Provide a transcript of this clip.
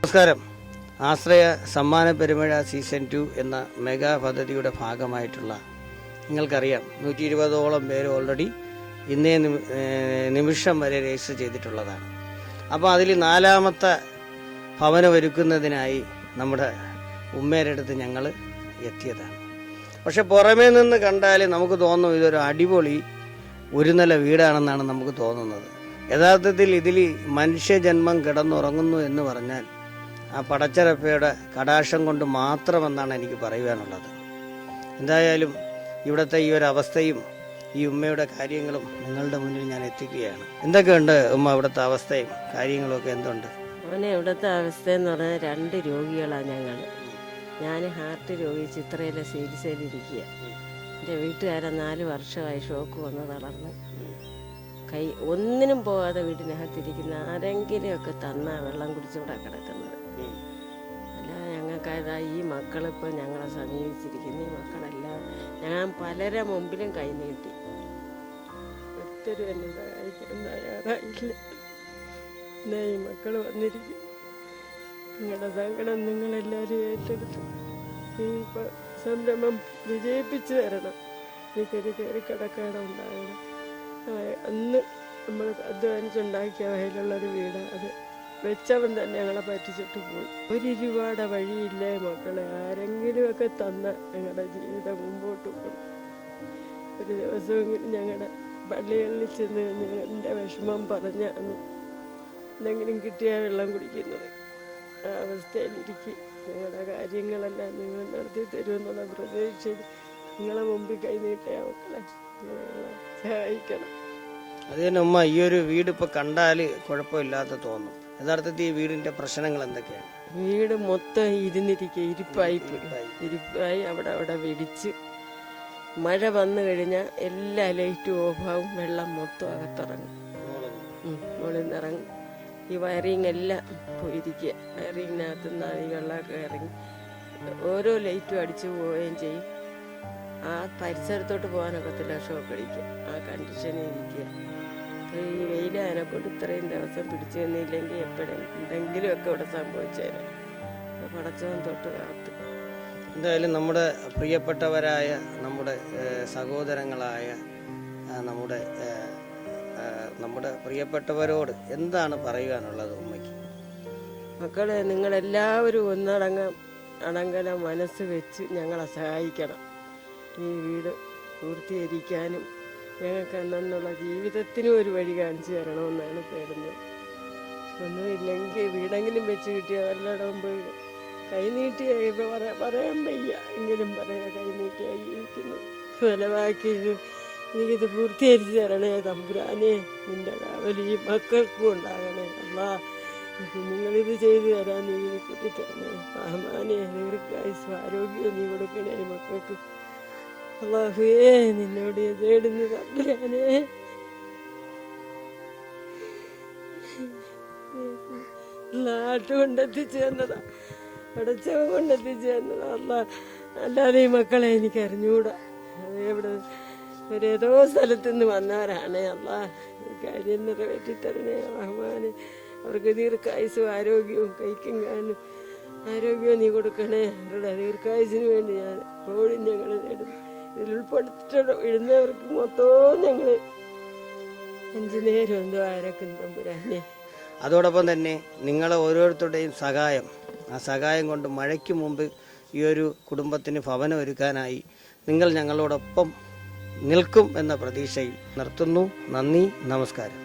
നമസ്കാരം. ആശ്രയ സമ്മാന പെരുമഴ സീസൺ 2 എന്ന മെഗാ പദ്ധതിയുടെ ഭാഗമായിട്ടുള്ള നിങ്ങൾക്കറിയാം 120ഓളം പേര് ഓൾറെഡി ഇന്നേ നിമിഷം വരെ രജിസ്റ്റർ ചെയ്തിട്ടുള്ളതാണ്. അപ്പോൾ അതിൽ 4ാമത്തെ ഭവനം ഒരുക്കുന്നതിനായി നമ്മുടെ ഉമ്മയുടെ അടുത്ത് ഞങ്ങൾ എത്തിയതാണ്. പക്ഷെ പുറമേ നിന്ന് കണ്ടാൽ നമുക്ക് തോന്നും ഇതൊരു അടിപൊളി ഒരു നില വീടാണെന്നാണ് നമുക്ക് തോന്നുന്നത്. യഥാർത്ഥത്തിൽ ഇതിൽ മനുഷ്യജന്മം കിടന്നുറങ്ങുന്നു എന്ന് പറഞ്ഞാൽ ആ പടച്ചറപ്പയുടെ കടാക്ഷം കൊണ്ട് മാത്രമെന്നാണ് എനിക്ക് പറയുവാനുള്ളത്. എന്തായാലും ഇവിടുത്തെ ഈ ഒരു അവസ്ഥയും ഈ ഉമ്മയുടെ കാര്യങ്ങളും നിങ്ങളുടെ മുന്നിൽ ഞാൻ എത്തിക്കുകയാണ്. എന്തൊക്കെയുണ്ട് ഉമ്മ ഇവിടുത്തെ അവസ്ഥയും കാര്യങ്ങളൊക്കെ എന്തുണ്ട്? അവനെ ഇവിടുത്തെ അവസ്ഥ എന്ന് പറഞ്ഞാൽ 2 രോഗികളാണ് ഞങ്ങൾ. ഞാൻ ഹാർട്ട് രോഗി ചിത്രയിലെ ചികിത്സയിലിരിക്കുക. എൻ്റെ വീട്ടുകാരെ 4 വർഷമായി ഷോക്ക് വന്ന് തളർന്ന് കൈ ഒന്നിനും പോകാതെ വീടിനകത്തിരിക്കുന്ന ആരെങ്കിലുമൊക്കെ തന്നാ വെള്ളം കുടിച്ചിവിടെ കിടക്കുന്നത്. അല്ല ഞങ്ങൾക്കതാ ഈ മക്കളിപ്പോൾ ഞങ്ങളെ സമീപിച്ചിരിക്കുന്നു. ഈ മക്കളെല്ലാം ഞാൻ പലരെ മുമ്പിലും കൈ നീട്ടി, ഒത്തിരി എന്നെ സഹായിക്കാൻ തയ്യാറായില്ല. എന്നാ ഈ മക്കൾ വന്നിരിക്കും. നിങ്ങളുടെ സങ്കടം നിങ്ങളെല്ലാവരും ഏറ്റെടുത്ത് ഈ സംരംഭം വിജയിപ്പിച്ചു തരണം. എനിക്കൊരു കയറി കിടക്കാട ഉണ്ടാകണം. അന്ന് നമ്മൾ അധ്വാനിച്ചുണ്ടാക്കിയ വയലുള്ളൊരു വീട്, അത് വെച്ചവൻ തന്നെ ഞങ്ങളെ പറ്റിച്ചിട്ട് പോയി. ഒരു രൂപയുടെ വഴിയില്ലേ മക്കളെ, ആരെങ്കിലുമൊക്കെ തന്ന ഞങ്ങളുടെ ജീവിതം മുമ്പോട്ട് പോകും. ഒരു ദിവസമെങ്കിലും ഞങ്ങളുടെ പള്ളികളിൽ ചെന്ന് എൻ്റെ വിഷമം പറഞ്ഞാണ് എന്തെങ്കിലും കിട്ടിയാൽ വെള്ളം കുടിക്കുന്നത്. ആ അവസ്ഥയിലിരിക്കും. ഞങ്ങളുടെ കാര്യങ്ങളെല്ലാം നിങ്ങൾ നടത്തി തരുമെന്നുള്ള പ്രതീക്ഷയിൽ നിങ്ങളെ മുമ്പിൽ കൈനീട്ടിയ മക്കളെ സഹായിക്കണം. അത് തന്നെ ഉമ്മ, ഈ ഒരു വീട് ഇപ്പോൾ കണ്ടാൽ കുഴപ്പമില്ലാത്ത തോന്നും. യഥാർത്ഥത്തിൽ ഈ വീടിൻ്റെ പ്രശ്നങ്ങൾ എന്തൊക്കെയാണ്? വീട് മൊത്തം ഇരുപ്പായി അവിടെ വെടിച്ച് മഴ വന്നു കഴിഞ്ഞാൽ എല്ലാ ലൈറ്റും ഓഫാവും. വെള്ളം മൊത്തം അകത്തിറങ്ങും, മുകളിൽ നിന്നിറങ്ങും. ഈ വയറിങ് എല്ലാം പോയിരിക്കുക. വയറിങ്ങിനകത്ത് നിന്നാണ് ഈ വെള്ളമൊക്കെ ഇറങ്ങി ഓരോ ലൈറ്റും അടിച്ചു പോവുകയും ചെയ്യും. ആ പരിസരത്തോട്ട് പോകാനൊക്കത്തില്ല, ഷോക്ക് അടിക്കുക. ആ കണ്ടീഷനിൽ ഇരിക്കുക. ഈ വെയിൽ അതിനെക്കൊണ്ട് ഇത്രയും ദിവസം പിടിച്ചു തന്നില്ലെങ്കിൽ എന്തെങ്കിലുമൊക്കെ ഇവിടെ സംഭവിച്ചേനെ. പടച്ചവൻ തൊട്ട് കാത്ത്. എന്തായാലും നമ്മുടെ പ്രിയപ്പെട്ടവരായ നമ്മുടെ സഹോദരങ്ങളായ നമ്മുടെ പ്രിയപ്പെട്ടവരോട് എന്താണ് പറയുവാനുള്ളത് ഉമ്മയ്ക്ക്? മക്കളെ, നിങ്ങളെല്ലാവരും അടങ്കല മനസ്സ് വെച്ച് ഞങ്ങളെ സഹായിക്കണം. ഈ വീട് പൂർത്തീകരിക്കാനും ഞങ്ങൾക്ക് എന്നുള്ള ജീവിതത്തിനും ഒരു വഴി കാണിച്ചു തരണമെന്നാണ് തേടുന്നത്. ഒന്നുമില്ലെങ്കിൽ വീടെങ്കിലും വെച്ച് കിട്ടിയ വല്ലയിടവും പോയി കൈനീട്ടിയായി പറയാൻ വയ്യ, എങ്കിലും പറയാ കൈനീട്ടിയായി ഇരിക്കുന്നു. ഫലമാക്കി എനിക്കിത് പൂർത്തീകരിച്ച് തരണേ തമ്പുരാനെ. നിന്റെ കാവൽ ഈ മക്കൾക്കും ഉണ്ടാകണേ അല്ലാ. നിങ്ങളിത് ചെയ്തു തരാൻ നീ കുട്ടി തരണേ റഹ്മാനെ. ദീർഘായുസ്സും ആരോഗ്യവും നീ കൊടുക്കണേ മക്കൾക്ക്. അല്ലാഹുവേ, നിന്നോട് തേടുന്നു തമ്പുരാനെ. നാട്ടു കൊണ്ടെത്തിച്ചു തന്നതാ, അടച്ചവ കൊണ്ടെത്തിച്ചു തന്നതാ അല്ല. അല്ലാതെ ഈ മക്കളെ എനിക്ക് അറിഞ്ഞുകൂടാ. എവിടെ ഏതോ സ്ഥലത്തുനിന്ന് വന്നവരാണേ അല്ല. ഈ കാര്യം നിറവേറ്റി തരണേ റഹ്മാനെ. അവർക്ക് ദീർഘായുസ്സും ആരോഗ്യവും കഴിക്കും കാനും ആരോഗ്യവും നീ കൊടുക്കണേ. അവരുടെ ദീർഘായുസിന് വേണ്ടി ഞാൻ എപ്പോഴും ഞങ്ങൾ നേടുന്നു. ഇതിൽ ഉൾപ്പെടുത്തിട്ട് ഇടുന്നവർക്ക് മൊത്തവും ഞങ്ങൾ 5 നേരം എന്തോ ആരക്കും തമ്പുരാനെ. അതോടൊപ്പം തന്നെ നിങ്ങളെ ഓരോരുത്തരുടെയും സഹായം, ആ സഹായം കൊണ്ട് മഴയ്ക്ക് മുമ്പ് ഈ ഒരു കുടുംബത്തിന് ഭവനം ഒരുക്കാനായി നിങ്ങൾ ഞങ്ങളോടൊപ്പം നിൽക്കും എന്ന പ്രതീക്ഷയിൽ നിർത്തുന്നു. നന്ദി, നമസ്കാരം.